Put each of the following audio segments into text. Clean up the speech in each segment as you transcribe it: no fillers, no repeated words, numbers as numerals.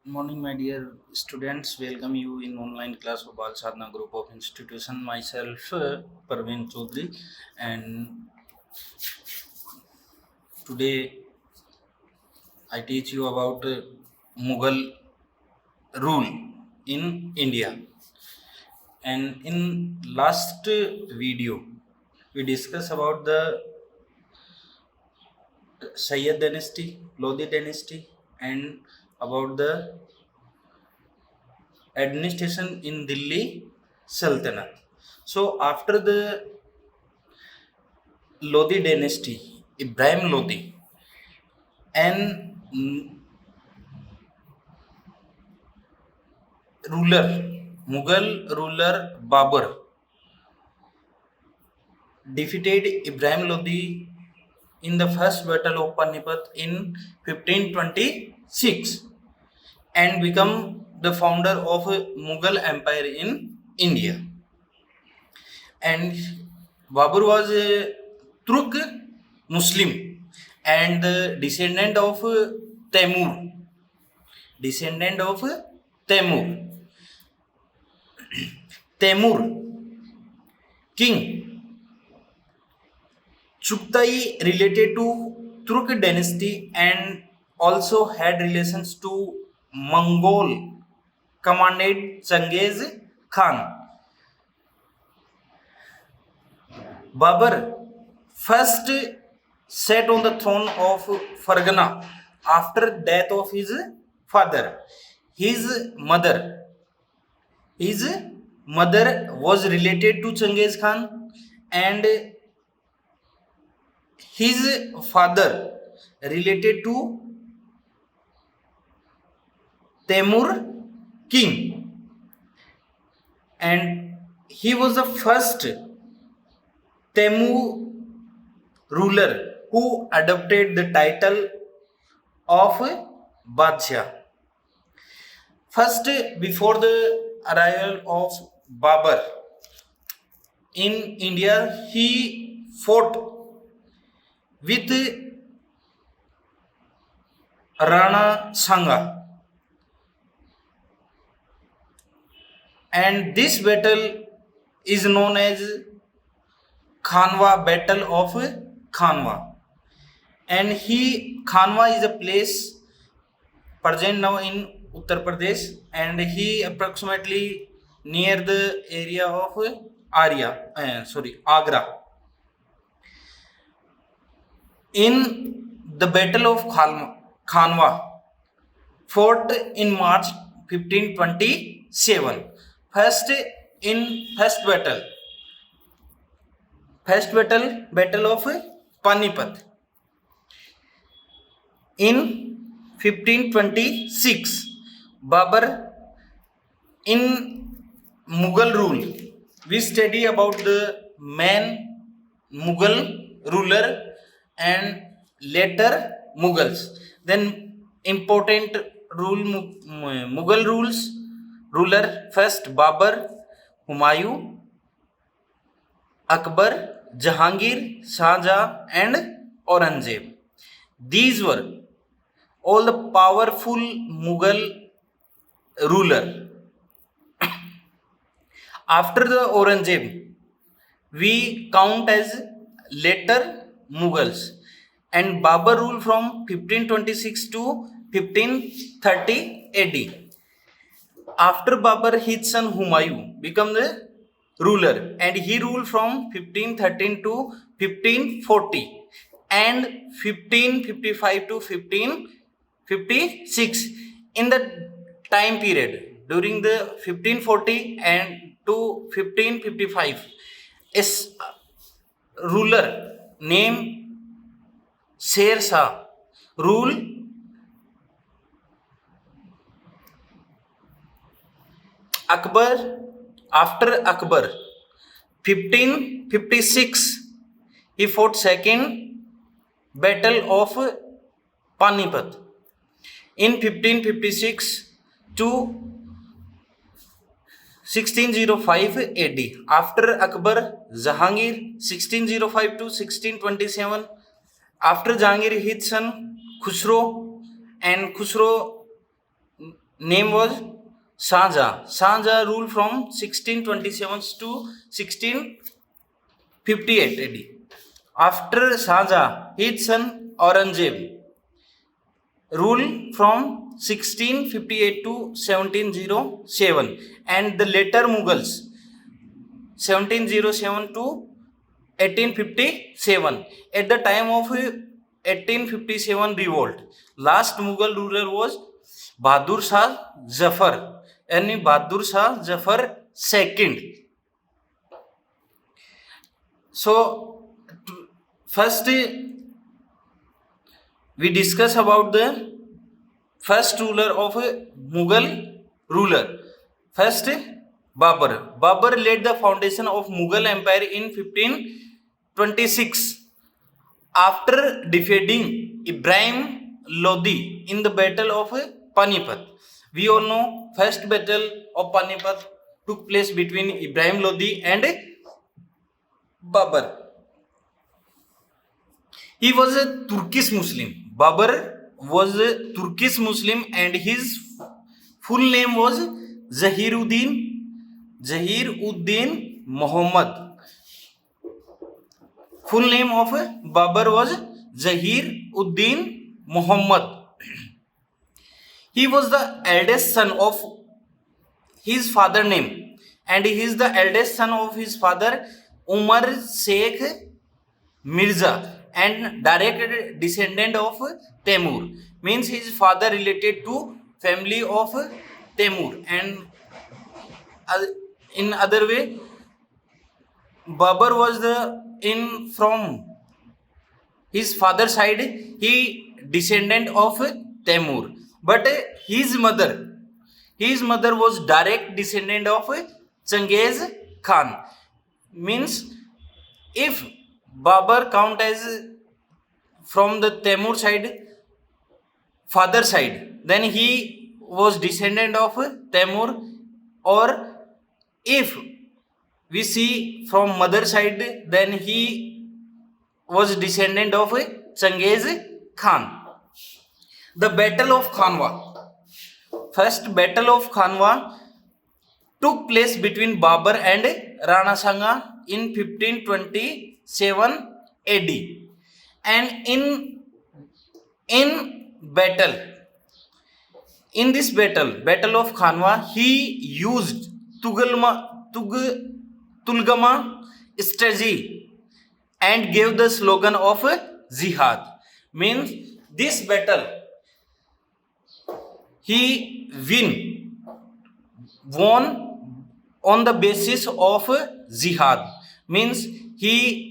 Morning, my dear students. Welcome you in online class of Bal Sadhana Group of Institution. Myself, Parveen Chaudhary, and today I teach you about Mughal rule in India. And in last video, we discuss about the Sayyid dynasty, Lodi dynasty, and about the administration in Delhi Sultanate. So after the Lodi dynasty, Ibrahim Lodi, and ruler, Mughal ruler Babur defeated Ibrahim Lodi in the first battle of Panipat in 1526 and become the founder of a Mughal Empire in India. And Babur was a Turk Muslim and the descendant of Temur. Descendant of Temur. Temur, king. Chugtai related to Turk dynasty and also had relations to Mongol commanded Genghis Khan. Babur first sat on the throne of Fargana after death of his father. His mother was related to Genghis Khan and his father related to Temur king, and he was the first Temur ruler who adopted the title of Badshah. First, before the arrival of Babur in India, he fought with Rana Sanga, and this battle is known as Khanwa Battle of Khanwa. And Khanwa is a place present now in Uttar Pradesh, and he approximately near the area of Agra. In the Battle of Khanwa, fought in March 1527. First battle of Panipat. In 1526, Babur in Mughal rule. We study about the main Mughal ruler and later Mughals. Then important Mughal ruler first Babur, Humayun, Akbar, Jahangir, Shahjahan, and Aurangzeb. These were all the powerful Mughal ruler. After the Aurangzeb, we count as later Mughals, and Babur ruled from 1526 to 1530 AD. After Babur, his son Humayun became the ruler, and he ruled from 1513 to 1540 and 1555 to 1556. In the time period during the 1540 and to 1555, a ruler named Sher Shah ruled Akbar. After Akbar, 1556, he fought second battle of Panipat. In 1556 to 1605 AD. After Akbar, Jahangir 1605 to 1627. After Jahangir, his son Khusro, and Khusro name was Shahjahan. Shahjahan ruled from 1627 to 1658 AD. After Shahjahan, his son Aurangzeb ruled from 1658 to 1707, and the later Mughals 1707 to 1857. At the time of 1857 revolt, last Mughal ruler was Bahadur Shah Zafar, and Bahadur Shah Zafar second. So first we discuss about the first ruler of Mughal ruler. First, Babur. Babur laid the foundation of Mughal Empire in 1526 after defeating Ibrahim Lodi in the Battle of Panipat. We all know first battle of Panipat took place between Ibrahim Lodi and Babur. He was a Turkish Muslim. Babur was a Turkish Muslim, and his full name was Zahiruddin Muhammad. Full name of Babur was Zahiruddin Muhammad. He was the eldest son of his father name, and he is the eldest son of his father Umar Sheikh Mirza, and direct descendant of Temur. Means his father related to family of Temur, and in other way, Babur was from his father side, he descendant of Temur, but his mother was direct descendant of Genghis Khan. Means if Babur count as from the Temur side, father side, then he was descendant of Temur, or if we see from mother side, then he was descendant of Genghis Khan. The Battle of Khanwa. First Battle of Khanwa took place between Babur and Rana Sanga in 1527 AD, and in this battle of Khanwa, he used Tulgama strategy and gave the slogan of jihad. Means this battle he won on the basis of jihad. Means he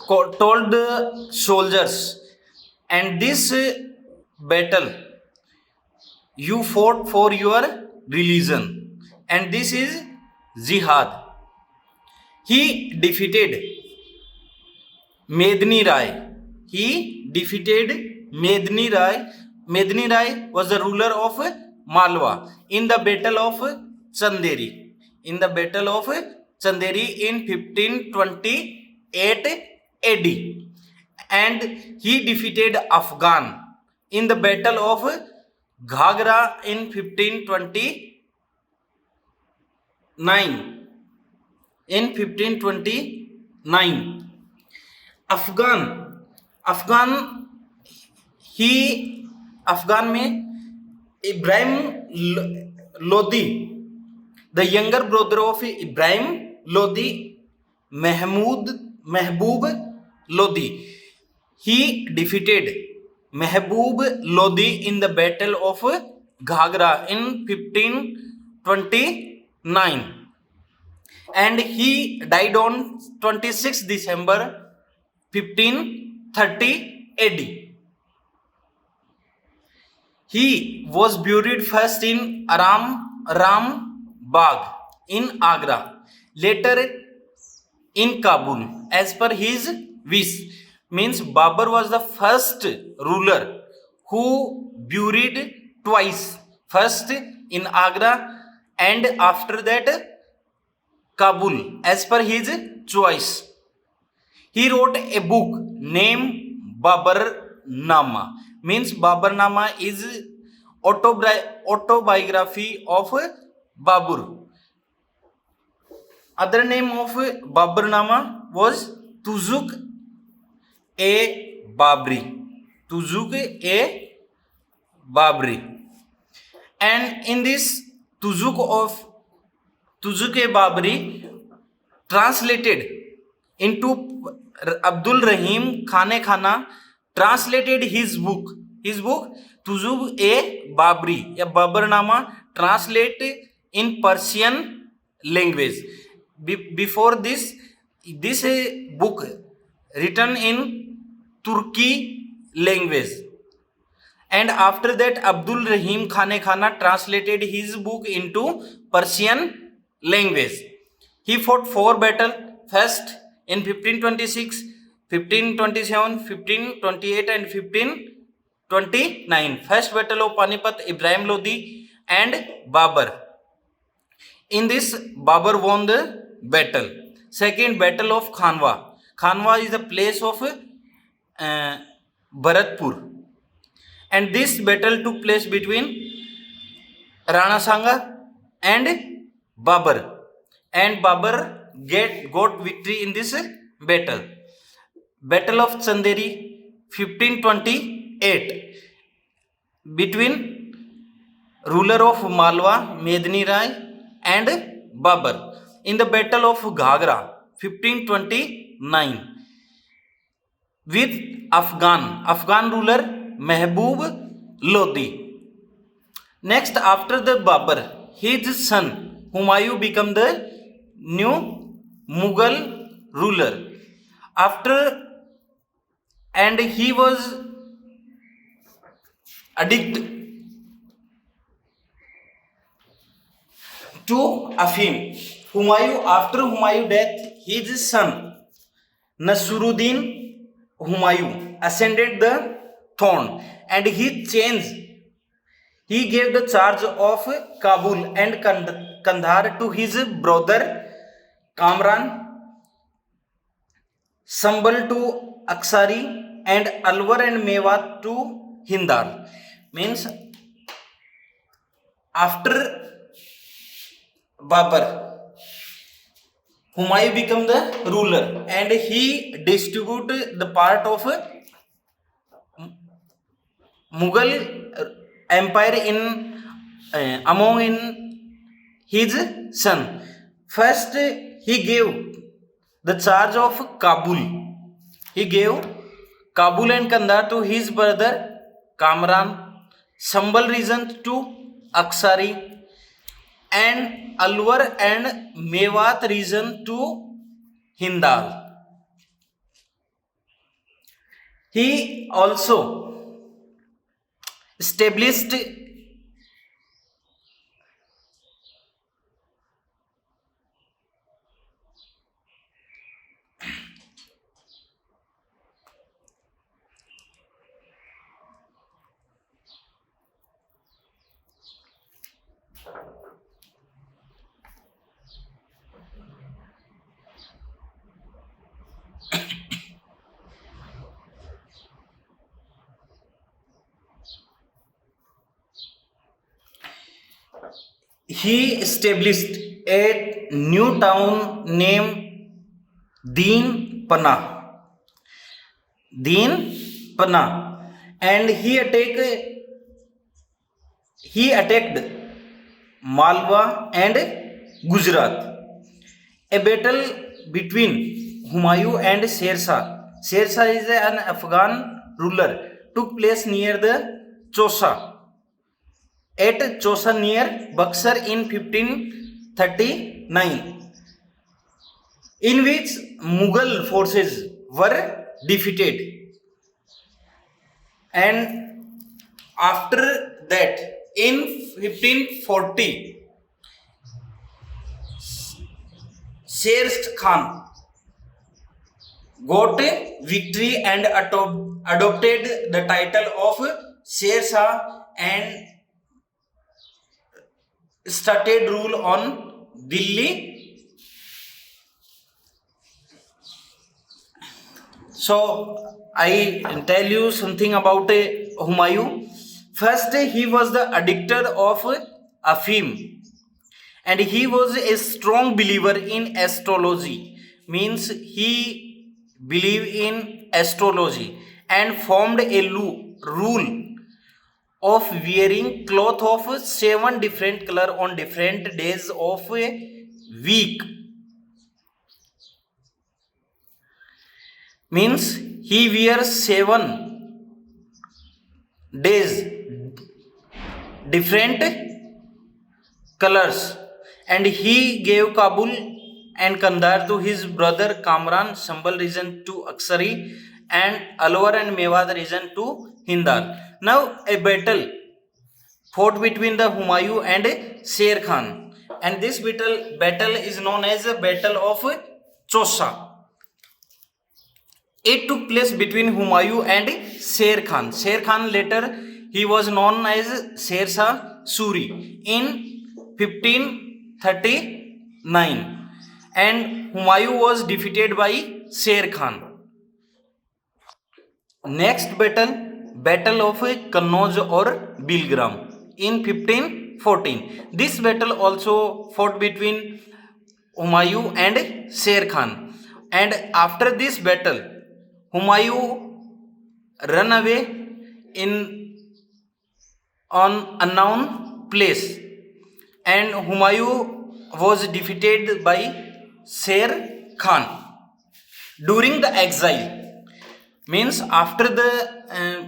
told the soldiers, and this battle you fought for your religion, and this is jihad. He defeated Medni Rai. Medni Rai was the ruler of Malwa in the battle of Chanderi. In 1528 AD, and he defeated Afghan in the battle of Ghagra in 1529. In 1529, Afghan में Ibrahim Lodi, the younger brother of Ibrahim Lodi, Mehboob Lodi, he defeated Mehboob Lodi in the battle of Ghagra in 1529, and he died on 26 December 1530 AD. He was buried first in Ram Bagh in Agra, later in Kabul, as per his wish. Means Babur was the first ruler who buried twice, first in Agra and after that Kabul, as per his choice. He wrote a book name Babarnama. Means Babarnama is autobiography of Babur. Other name of Babarnama was Tuzuk-e-Babri. Tuzuk-e-Babri. And in this Tuzuk-e-Babri translated into Abdul Rahim Khane translated his book Tuzuk-e-Babri या Babarnama translate in Persian language. Before this book written in Turki language, and after that Abdul Rahim Khane translated his book into Persian language. He fought 4 battles. First in 1526, 1527, 1528 and 1529. First battle of Panipat, Ibrahim Lodi and Babur. In this, Babur won the battle. Second battle of Khanwa. Khanwa is the place of Bharatpur. And this battle took place between Rana Sanga and Babur. And Babur got victory in this battle. Battle of Chanderi, 1528, between ruler of Malwa, Medni Rai and Babur. In the battle of Ghagra, 1529, with Afghan ruler Mehboob Lodi. Next, after the Babur, his son Humayun became the new Mughal ruler. And he was addicted to Afim. After Humayun's death, his son Nasruddin Humayun ascended the throne, and he gave the charge of Kabul and Kandahar to his brother Kamran, Sambal to Aksari, and Alwar and Mewat to Hindal. Means after Babur, Humayun became the ruler, and he distributed the part of Mughal empire among his son. First, he gave the charge of Kabul. He gave Kabul and Kandahar to his brother Kamran, Sambal region to Aksari, and Alwar and Mewat region to Hindal. He also established a new town named Deen Pana, and he attacked Malwa and Gujarat. A battle between Humayun and Sher Shah is an Afghan ruler, took place near the Chausa. At Chausa near Buxar in 1539, in which Mughal forces were defeated. And after that, in 1540, Sher Khan got a victory and adopted the title of Sher Shah and started rule on Delhi. So I tell you something about Humayun. First, he was the addicted of Afim, and he was a strong believer in astrology. Means he believed in astrology and formed a rule of wearing cloth of 7 different color on different days of a week. Means he wears 7 days different colors, and he gave Kabul and Kandahar to his brother Kamran, Sambal region to Aksari, and Alwar and Mewad region to Hindar. Now a battle fought between the Humayun and Sher Khan, and this battle is known as the Battle of Chausa. It took place between Humayun and Sher Khan. Sher Khan later he was known as Sher Shah Suri in 1539, and Humayun was defeated by Sher Khan. Next battle of Kannauj or Bilgram in 1514. This battle also fought between Humayun and Sher Khan, and after this battle Humayun ran away in on unknown place, and Humayun was defeated by Sher Khan during the exile. Means after the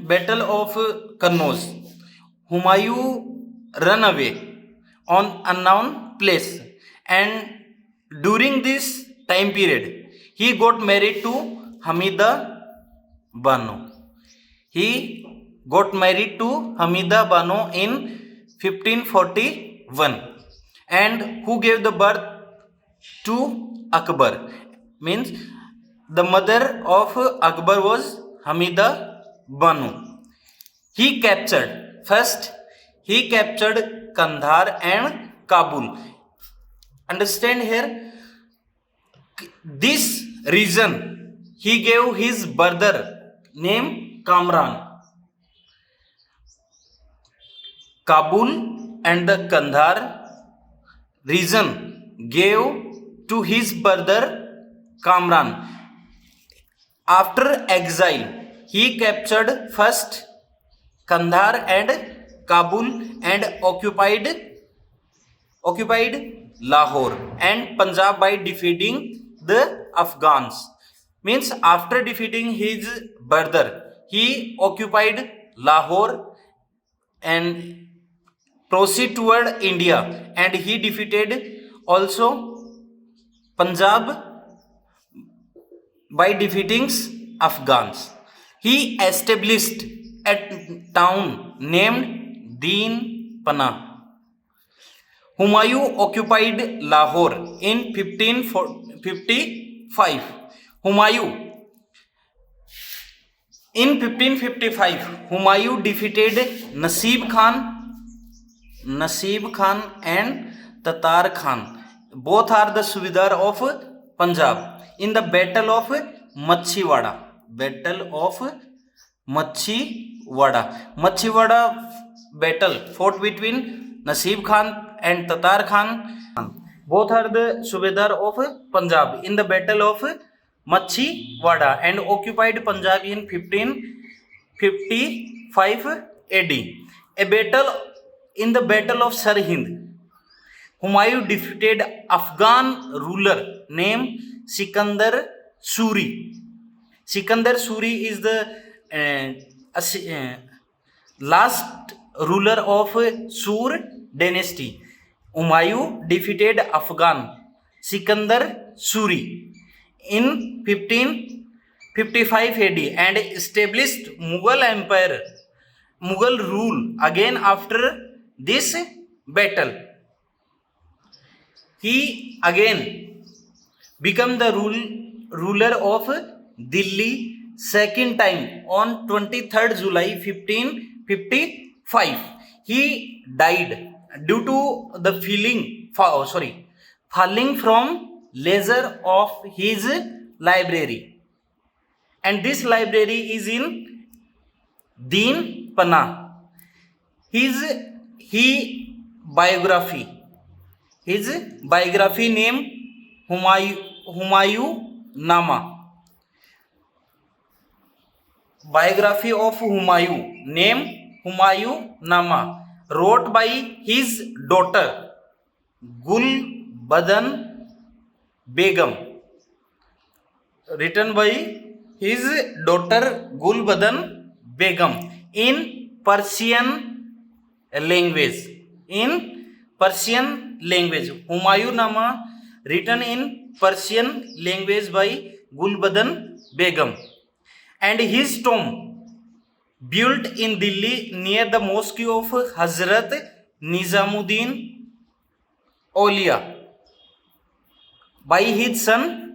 battle of Kannauj, Humayun ran away on unknown place, and during this time period he got married to Hamida Banu. He got married to Hamida Banu in 1541, and who gave the birth to Akbar. Means the mother of Akbar was Hamida Banu. He captured Kandahar and Kabul. Understand here, this region he gave his brother named Kamran. Kabul and the Kandahar region gave to his brother Kamran. After exile, he captured first Kandahar and Kabul and occupied Lahore and Punjab by defeating the Afghans. Means after defeating his brother, he occupied Lahore and proceed toward India, and he defeated also Punjab by defeating Afghans. He established a town named Deen Panah. Humayun occupied Lahore in 1555. In 1555, Humayun defeated Nasib Khan and Tatar Khan. Both are the Subedar of Punjab in the Battle of Machiwada. Machiwada battle fought between Nasib Khan and Tatar Khan. Both are the Subedar of Punjab in the Battle of Machiwada and occupied Punjab in 1555 AD. In the Battle of Sirhind, Humayun defeated Afghan ruler named Sikandar Suri. Sikandar Suri is the last ruler of Sur dynasty. Humayun defeated Afghan Sikandar Suri in 1555 AD and established Mughal rule again after this battle. He again became the ruler of Delhi second time on 23rd July 1555. He died due to the falling from ledger of his library. and this library is in Deen Pana. His biography name Humayun Nama. Biography of Humayun, name Humayun Nama, wrote by his daughter Gulbadan Begum. Written by his daughter Gulbadan Begum in Persian language. Humayun Nama written in Persian language by Gulbadan Begum. And his tomb built in Delhi near the mosque of Hazrat Nizamuddin Aulia by his son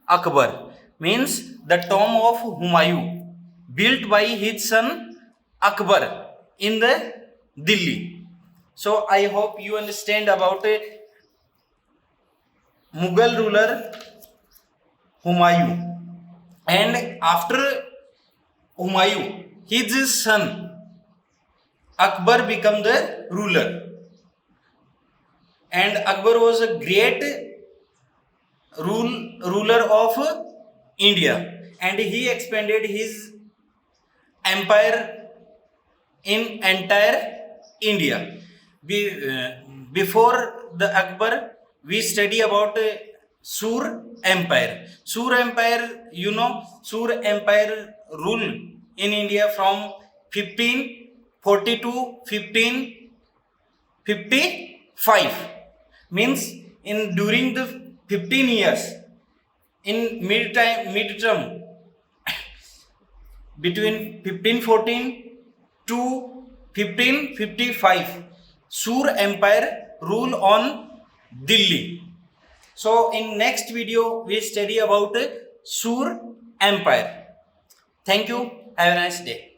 Akbar. Means the tomb of Humayun built by his son Akbar in the Delhi. So I hope you understand about Mughal ruler Humayun. And after Humayun, his son Akbar became the ruler. And Akbar was a great ruler of India, and he expanded his empire in entire India. Before the Akbar, we study about Sur Empire. Sur Empire, Sur Empire rule in India from 1540 to 1555. Means during the 15 years, in mid-term between 1514 to 1555, Sur Empire rule on Delhi. So in next video we study about Sur Empire. Thank you. Have a nice day.